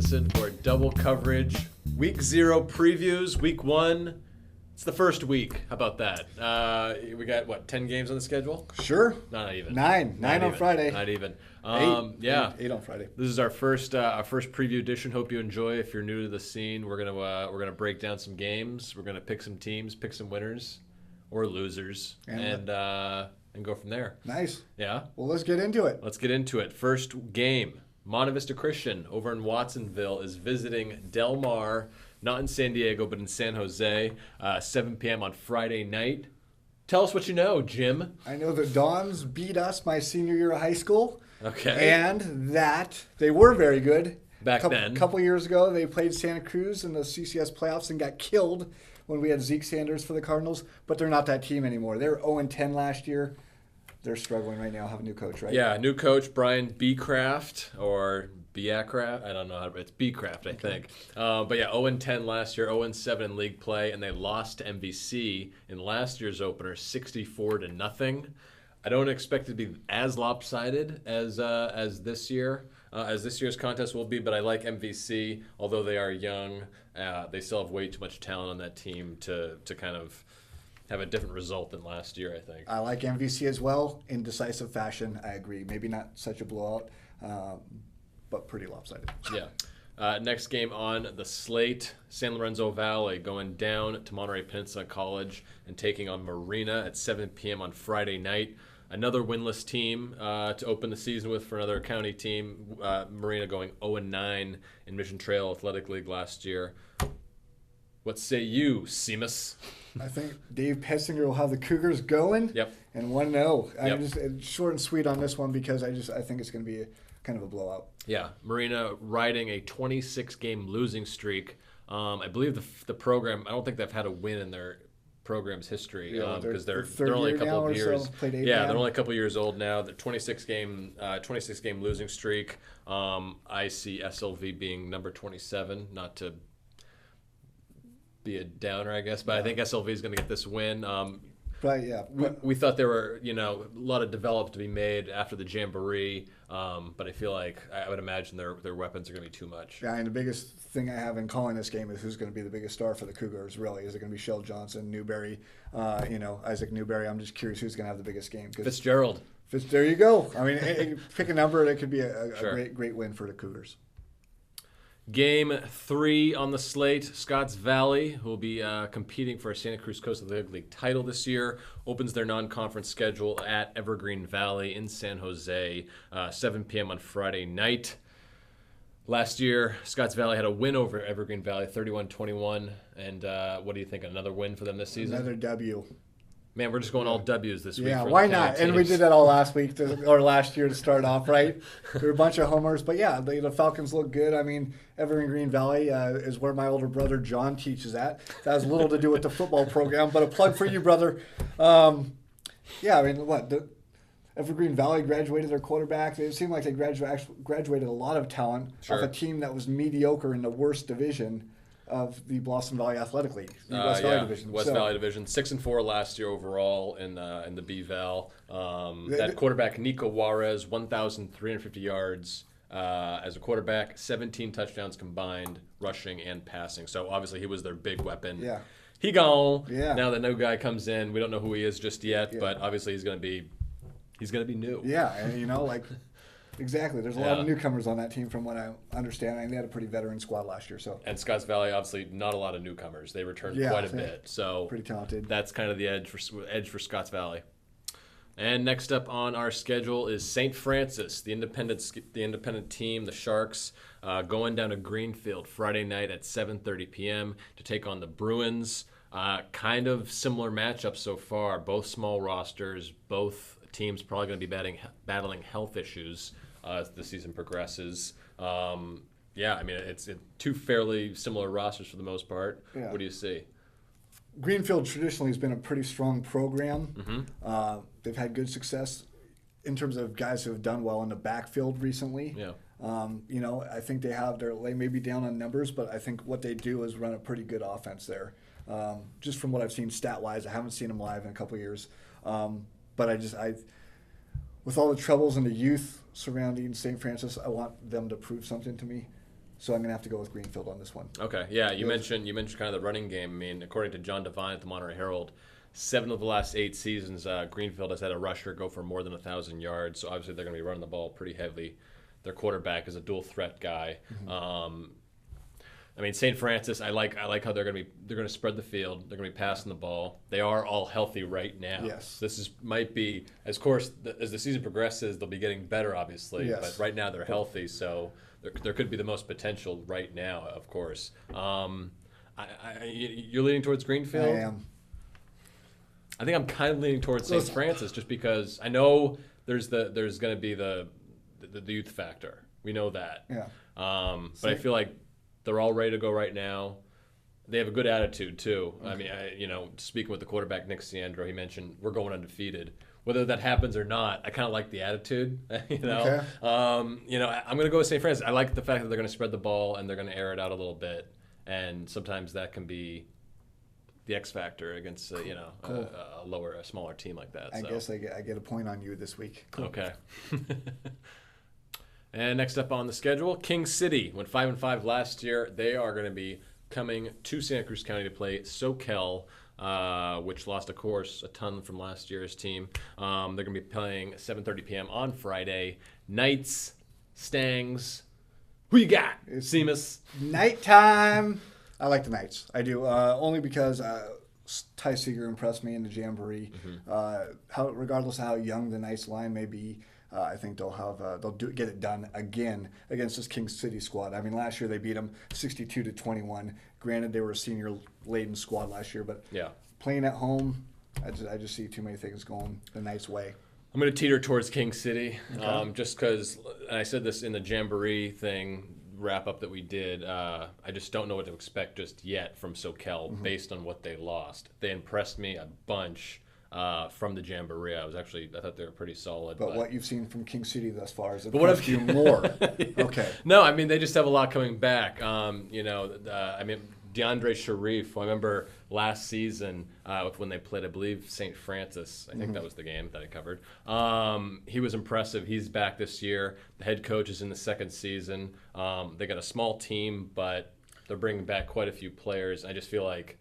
Matheson for double coverage. Week 0 previews. Week 1, it's the first week. How about that? We got, 10 games on the schedule? Sure. Not even. Nine on Friday. Not even. Eight on Friday. This is our first preview edition. Hope you enjoy. If you're new to the scene, we're gonna break down some games. We're gonna pick some teams, pick some winners or losers, and go from there. Nice. Yeah. Well, let's get into it. Let's get into it. First game. Monte Vista Christian over in Watsonville is visiting Del Mar, not in San Diego, but in San Jose, 7 p.m. on Friday night. Tell us what you know, Jim. I know the Dons beat us my senior year of high school. Okay. And that they were very good. Back then. A couple years ago, they played Santa Cruz in the CCS playoffs and got killed when we had Zeke Sanders for the Cardinals. But they're not that team anymore. They were 0-10 last year. They're struggling right now, have a new coach, right? Yeah, new coach, Brian Beecraft, or Beacraft. I don't know how to, it's Beecraft, I think. But yeah, 0-10 last year, 0-7 in league play, and they lost to MVC in last year's opener, 64-0. I don't expect it to be as lopsided as this year, as this year's contest will be, but I like MVC, although they are young. They still have way too much talent on that team to kind of have a different result than last year, I think. I like MVC as well in decisive fashion. I agree. Maybe not such a blowout, but pretty lopsided. Yeah. Next game on the slate, San Lorenzo Valley going down to Monterey Peninsula College and taking on Marina at 7 p.m. on Friday night. Another winless team to open the season with for another county team. Marina going 0-9 in Mission Trail Athletic League last year. What say you, Seamus? I think Dave Pessinger will have the Cougars going. Yep. And 1-0. Yep. Just short and sweet on this one because I think it's going to be kind of a blowout. Yeah, Marina riding a 26-game losing streak. I believe the program, I don't think they've had a win in their program's history because they're only a couple of years. They're only a couple of years old now. They're 26-game losing streak. I see SLV being number 27, not to be a downer, I guess, but I think SLV is going to get this win. But yeah, we thought there were a lot of develop to be made after the Jamboree, but I feel like I would imagine their weapons are going to be too much. Yeah, and the biggest thing I have in calling this game is who's going to be the biggest star for the Cougars. Really, is it going to be Shell Johnson, Newberry, Isaac Newberry? I'm just curious who's going to have the biggest game. Fitzgerald. There you go. I mean, pick a number, and it could be a Sure. great win for the Cougars. Game 3 on the slate, Scotts Valley, who will be competing for a Santa Cruz Coastal League title this year, opens their non-conference schedule at Evergreen Valley in San Jose, 7 p.m. on Friday night. Last year, Scotts Valley had a win over Evergreen Valley, 31-21. And what do you think, another win for them this season? Another W. Man, we're just going all W's this week. Yeah, for why the county not? And we teams. did that all last week or last year to start off, right? We were a bunch of homers, but yeah, the Falcons look good. I mean, Evergreen Valley is where my older brother John teaches at. That has little to do with the football program, but a plug for you, brother. Yeah, I mean, Evergreen Valley graduated their quarterback. It seemed like they graduated a lot of talent off a team that was mediocre in the worst division of the Blossom Valley Athletic League, the West Valley Division. Valley Division, 6-4 last year overall in the B-Val. That quarterback Nico Juarez, 1,350 yards as a quarterback, 17 touchdowns combined, rushing and passing. So obviously he was their big weapon. Yeah. He gone. Yeah. Now the new guy comes in. We don't know who he is just yet, but obviously he's gonna be new. Yeah, and exactly. There's a lot of newcomers on that team from what I understand. I mean, they had a pretty veteran squad last year. And Scotts Valley, obviously, not a lot of newcomers. They returned quite a bit. So pretty talented. That's kind of the edge for Scotts Valley. And next up on our schedule is St. Francis, the independent team, the Sharks, going down to Greenfield Friday night at 7:30 p.m. to take on the Bruins. Kind of similar matchup so far. Both small rosters, both teams probably going to be battling health issues as the season progresses. I mean, it's two fairly similar rosters for the most part. Yeah. What do you see? Greenfield traditionally has been a pretty strong program. Mm-hmm. They've had good success in terms of guys who have done well in the backfield recently. Yeah. I think they may be down on numbers, but I think what they do is run a pretty good offense there. Just from what I've seen stat-wise, I haven't seen them live in a couple of years. But with all the troubles and the youth surrounding St. Francis, I want them to prove something to me. So I'm going to have to go with Greenfield on this one. Okay, yeah, you mentioned kind of the running game. I mean, according to John Devine at the Monterey Herald, 7 of the last 8 seasons, Greenfield has had a rusher go for more than 1,000 yards. So obviously they're going to be running the ball pretty heavily. Their quarterback is a dual threat guy. I mean, St. Francis, I like how they're going to spread the field. They're going to be passing the ball. They are all healthy right now. Yes. Might be, as the season progresses, they'll be getting better, obviously. Yes. But right now they're healthy, so there could be the most potential right now, of course. You're leaning towards Greenfield? I am. I think I'm kind of leaning towards St. Francis just because I know there's going to be the youth factor. We know that. Yeah. But I feel like they're all ready to go right now. They have a good attitude too. Okay. I mean, speaking with the quarterback Nick Ciandro, he mentioned we're going undefeated. Whether that happens or not, I kind of like the attitude. Okay. I'm going to go with St. Francis. I like the fact that they're going to spread the ball and they're going to air it out a little bit, and sometimes that can be the X factor against a smaller team like that. I guess I get a point on you this week. Cool. Okay. And next up on the schedule, King City went 5-5 last year. They are going to be coming to Santa Cruz County to play Soquel, which lost, of course, a ton from last year's team. They're going to be playing 7:30 p.m. on Friday. Knights, Stangs. Who you got? Seamus. Nighttime. I like the Knights. I do, only because Ty Seeger impressed me in the Jamboree. Regardless of how young the Knights line may be, I think they'll get it done again against this King City squad. I mean, last year they beat them 62-21. Granted, they were a senior-laden squad last year, but playing at home, I just see too many things going the Knights' way. I'm going to teeter towards King City, just because, and I said this in the Jamboree wrap-up that we did, I just don't know what to expect just yet from Soquel based on what they lost. They impressed me a bunch. From the Jamboree, I thought they were pretty solid. But what you've seen from King City thus far is impressed you more. Okay. No, I mean they just have a lot coming back. DeAndre Sharif. I remember last season when they played, I believe St. Francis. I think that was the game that I covered. He was impressive. He's back this year. The head coach is in the second season. They got a small team, but they're bringing back quite a few players. I just feel like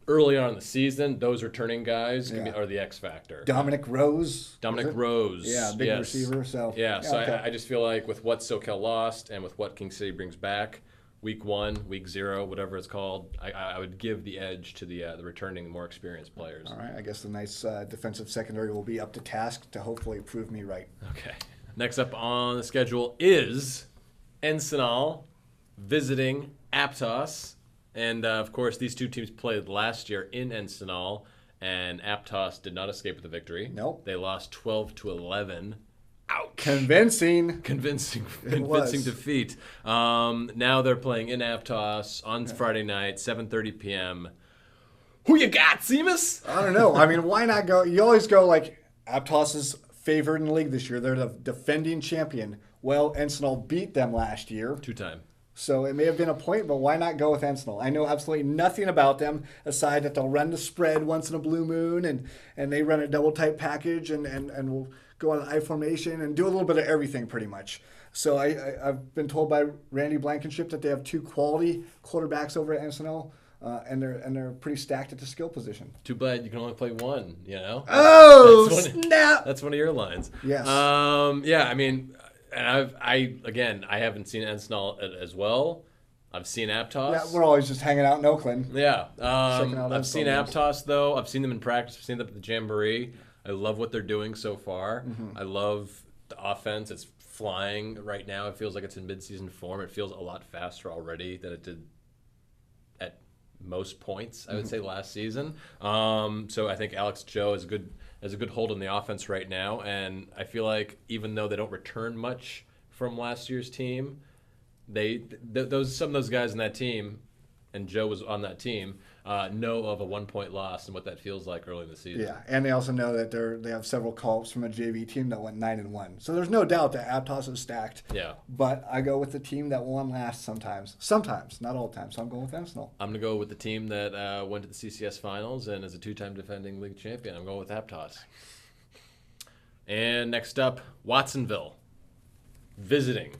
early on in the season, those returning guys are the X factor. Dominic Rose. Yeah, big receiver. So I just feel like with what Soquel lost and with what King City brings back, week 1, week 0, whatever it's called, I would give the edge to the returning, more experienced players. All right, I guess the nice defensive secondary will be up to task to hopefully prove me right. Okay. Next up on the schedule is Encinal visiting Aptos. And, of course, these two teams played last year in Encinal, and Aptos did not escape with the victory. Nope. They lost 12-11. Ouch. Convincing defeat. Now they're playing in Aptos on Friday night, 7:30 p.m. Who you got, Seamus? I don't know. I mean, why not go? You always go like Aptos is favored in the league this year. They're the defending champion. Well, Encinal beat them last year. 2-time. So it may have been a point, but why not go with Encinal? I know absolutely nothing about them aside that they'll run the spread once in a blue moon and they run a double type package and will go on an I formation and do a little bit of everything pretty much. So I've been told by Randy Blankenship that they have 2 quality quarterbacks over at Encinal, and they're pretty stacked at the skill position. Too bad you can only play one, Oh, snap! That's one of your lines. Yes. I mean, and I haven't seen Encinal as well. I've seen Aptos. Yeah, we're always just hanging out in Oakland. Yeah. I've seen Aptos, though. I've seen them in practice. I've seen them at the Jamboree. I love what they're doing so far. I love the offense. It's flying right now. It feels like it's in midseason form. It feels a lot faster already than it did at most points, I would say, last season. So I think Alex Joe has a good hold on the offense right now. And I feel like even though they don't return much from last year's team, some of those guys in that team, and Joe was on that team, know of a 1-point loss and what that feels like early in the season. Yeah, and they also know that they have several call-ups from a JV team that went 9-1. So there's no doubt that Aptos is stacked. Yeah. But I go with the team that won last sometimes. Sometimes, not all the time. So I'm going with Encinal. I'm going to go with the team that went to the CCS Finals and is a 2-time defending league champion. I'm going with Aptos. And next up, Watsonville visiting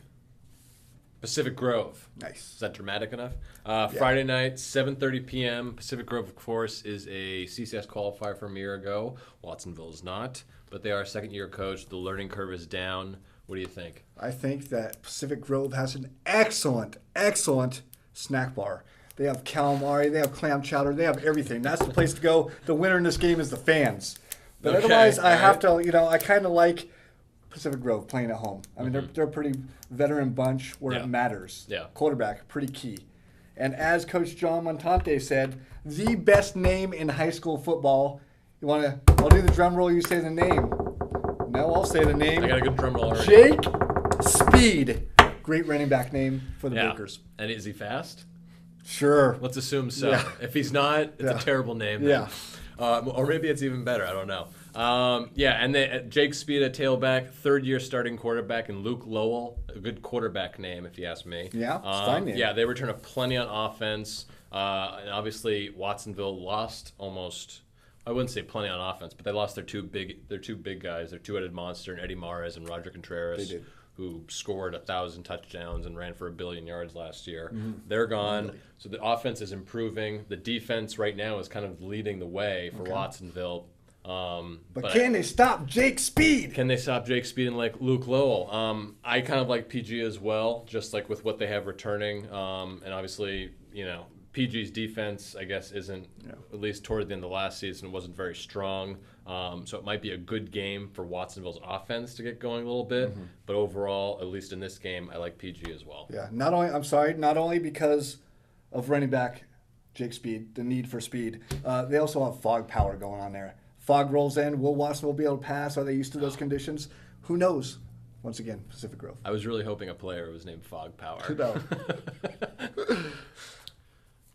Pacific Grove. Nice. Is that dramatic enough? Friday night, 7:30 p.m. Pacific Grove, of course, is a CCS qualifier from a year ago. Watsonville is not, but they are a second-year coach. The learning curve is down. What do you think? I think that Pacific Grove has an excellent, excellent snack bar. They have calamari, they have clam chowder, they have everything. That's the place to go. The winner in this game is the fans. But Okay, otherwise, I have alright. to, I kind of like Pacific Grove playing at home. I mean, they're a pretty veteran bunch where Yeah. it matters. Yeah. Quarterback, pretty key. And as Coach John Montante said, the best name in high school football. You want to? I'll do the drum roll. You say the name. No, I'll say the name. I got a good drum roll already. Jake Speed. Great running back name for the Yeah. Bakers. And is he fast? Sure. Let's assume so. Yeah. If he's not, it's Yeah. a terrible name. Then. Yeah. Or maybe it's even better. I don't know. And Jake Speed at tailback, third-year starting quarterback, and Luke Lowell, a good quarterback name, if you ask me. Yeah, it's a fine name. Yeah, they return a plenty on offense. And obviously, Watsonville lost almost. I wouldn't say plenty on offense, but they lost their two big guys, their two-headed monster, and Eddie Mares and Roger Contreras. They did. Who scored 1,000 touchdowns and ran for 1 billion yards last year. Mm-hmm. They're gone. So the offense is improving. The defense right now is kind of leading the way for Watsonville. But can they stop Jake Speed? Can they stop Jake Speed and like Luke Lowell? I kind of like PG as well, just like with what they have returning. And obviously, PG's defense, I guess, isn't, at least toward the end of the last season, it wasn't very strong. So it might be a good game for Watsonville's offense to get going a little bit. But overall, at least in this game, I like PG as well. Yeah. Not only because of running back Jake Speed, the need for speed. They also have fog power going on there. Fog rolls in. Will Watsonville be able to pass? Are they used to those conditions? Who knows? Once again, Pacific Grove. I was really hoping a player was named Fog Power. No.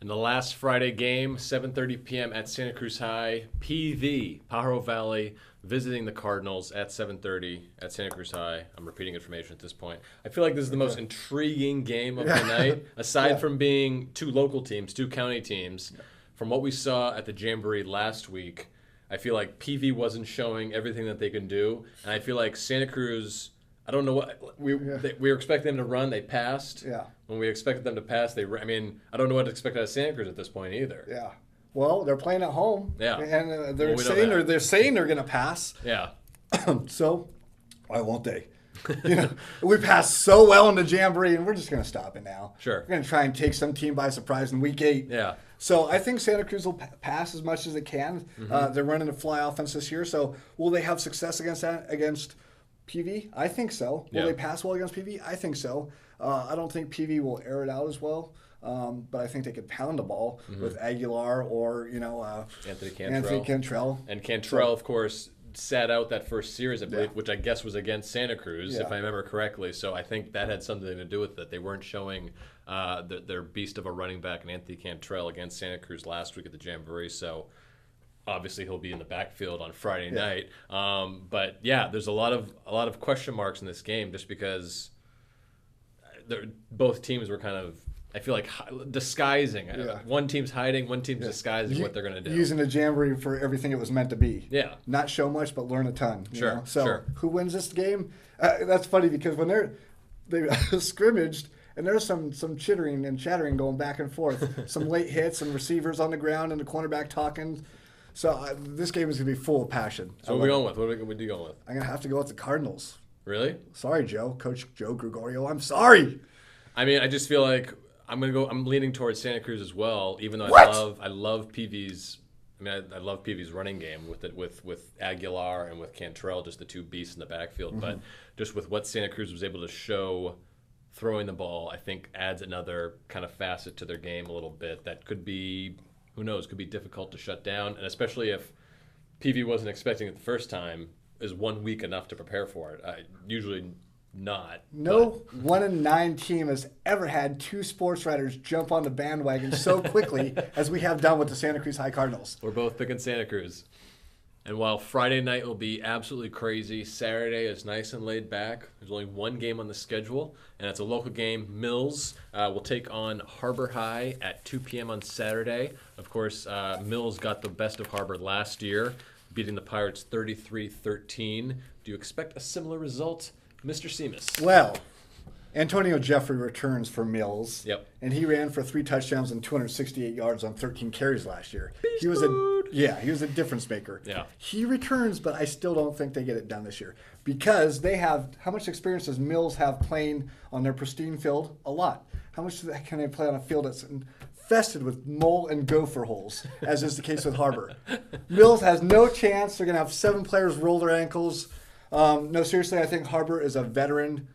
In the last Friday game, 7:30 p.m. at Santa Cruz High, PV, Pajaro Valley, visiting the Cardinals at 7:30 at Santa Cruz High. I'm repeating information at this point. I feel like this is the most intriguing game of the night, aside from being two local teams, two county teams. From what we saw at the Jamboree last week, I feel like PV wasn't showing everything that they can do, and I feel like Santa Cruz, I don't know what we were expecting them to run. They passed. Yeah. When we expected them to pass, I don't know what to expect out of Santa Cruz at this point either. Yeah. Well, they're playing at home. Yeah. And Well, we know that. they're saying they're going to pass. Yeah. So, why won't they? We passed so well in the Jamboree, and we're just going to stop it now. Sure. We're going to try and take some team by surprise in week 8. Yeah. So I think Santa Cruz will pass as much as they can. They're running a fly offense this year. So will they have success against PV? I think so. Will Yeah. they pass well against PV? I think so. I don't think PV will air it out as well. But I think they could pound the ball with Aguilar or Anthony Cantrell. Anthony Cantrell. And Cantrell, of course, sat out that first series, I believe, which I guess was against Santa Cruz, if I remember correctly. So I think that had something to do with it. They weren't showing their beast of a running back in Anthony Cantrell against Santa Cruz last week at the Jamboree. So obviously he'll be in the backfield on Friday night. But yeah, there's a lot of question marks in this game just because both teams were kind of, I feel like, disguising. Yeah. One team's hiding, one team's disguising what they're going to do. Using the Jamboree for everything it was meant to be. Yeah. Not show much, but learn a ton. you Sure, know? So sure. who wins this game? That's funny because when they scrimmaged, and there's some chittering and chattering going back and forth. Some late hits and receivers on the ground and the cornerback talking. So this game is going to be full of passion. So what are we going with? What are you going with? I'm going to have to go with the Cardinals. Really? Sorry, Joe. Coach Joe Gregorio. I'm sorry. I mean, I just feel like I'm leaning towards Santa Cruz as well, even though I love PV's. I mean, I love PV's running game with Aguilar and with Cantrell, just the two beasts in the backfield. But just with what Santa Cruz was able to show throwing the ball, I think adds another kind of facet to their game a little bit that could be, who knows, could be difficult to shut down. And especially if PV wasn't expecting it the first time, is 1 week enough to prepare for it? Usually not. No 1-9 team has ever had 2 sports writers jump on the bandwagon so quickly as we have done with the Santa Cruz High Cardinals. We're both picking Santa Cruz. And while Friday night will be absolutely crazy, Saturday is nice and laid back. There's only one game on the schedule, and it's a local game. Mills will take on Harbor High at 2 p.m. on Saturday. Of course, Mills got the best of Harbor last year, beating the Pirates 33-13. Do you expect a similar result, Mr. Seamus? Well, Antonio Jeffrey returns for Mills. Yep. And he ran for 3 touchdowns and 268 yards on 13 carries last year. He was a difference maker. Yeah. He returns, but I still don't think they get it done this year because they have how much experience does Mills have playing on their pristine field? A lot. How much can they play on a field that's infested with mole and gopher holes, as is the case with Harbor? Mills has no chance. They're going to have 7 players roll their ankles. No, seriously, I think Harbor is a veteran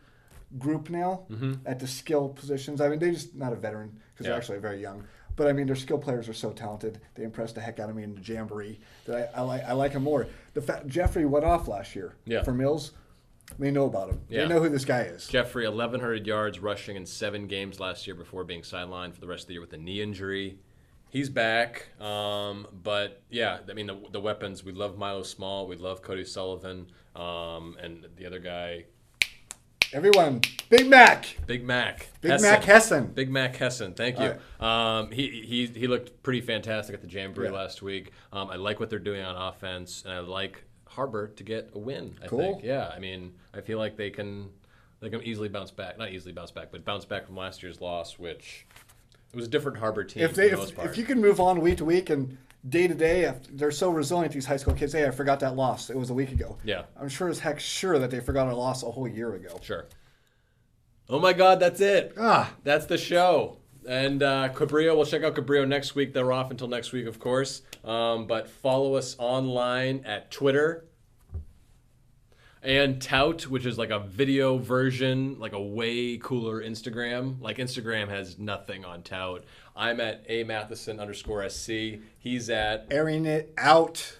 group now at the skill positions. I mean, they're just not a veteran because they're actually very young. But I mean, their skill players are so talented. They impressed the heck out of me in the Jamboree that I like them more. The fact Jeffrey went off last year for Mills, they know about him. Yeah. They know who this guy is. Jeffrey, 1,100 yards rushing in 7 games last year before being sidelined for the rest of the year with a knee injury. He's back, but yeah, I mean the weapons. We love Milo Small. We love Cody Sullivan, and the other guy. Everyone, Big Mac. Big Mac Hessen. Big Mac Hessen. Thank you. He looked pretty fantastic at the Jamboree last week. I like what they're doing on offense, and I like Harbor to get a win. I think. Yeah, I mean, I feel like they can easily bounce back. Not easily bounce back, but bounce back from last year's loss, which it was a different Harbor team for the most part. If you can move on week to week and day to day, they're so resilient, these high school kids. Hey, I forgot that loss. It was a week ago. Yeah. I'm sure as heck that they forgot a loss a whole year ago. Sure. Oh my God, that's it. That's the show. And Cabrillo, we'll check out Cabrillo next week. They're off until next week, of course. But follow us online at Twitter and Tout, which is like a video version, like a way cooler Instagram. Like Instagram has nothing on Tout. I'm at @Matheson_SC. He's at airing it out.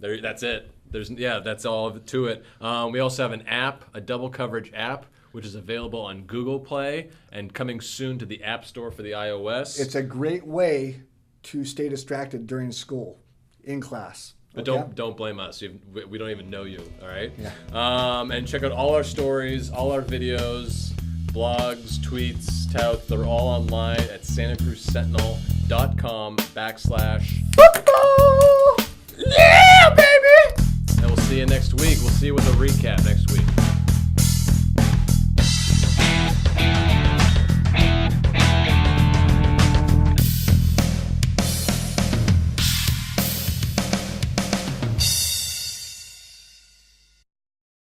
There. That's it. That's all to it. We also have an app, a double coverage app, which is available on Google Play and coming soon to the App Store for the iOS. It's a great way to stay distracted during school, in class. But don't blame us. We don't even know you, all right? Yeah. And check out all our stories, all our videos, blogs, tweets, touts. They're all online at santacruzsentinel.com/football. Yeah, baby! And we'll see you next week. We'll see you with a recap next week.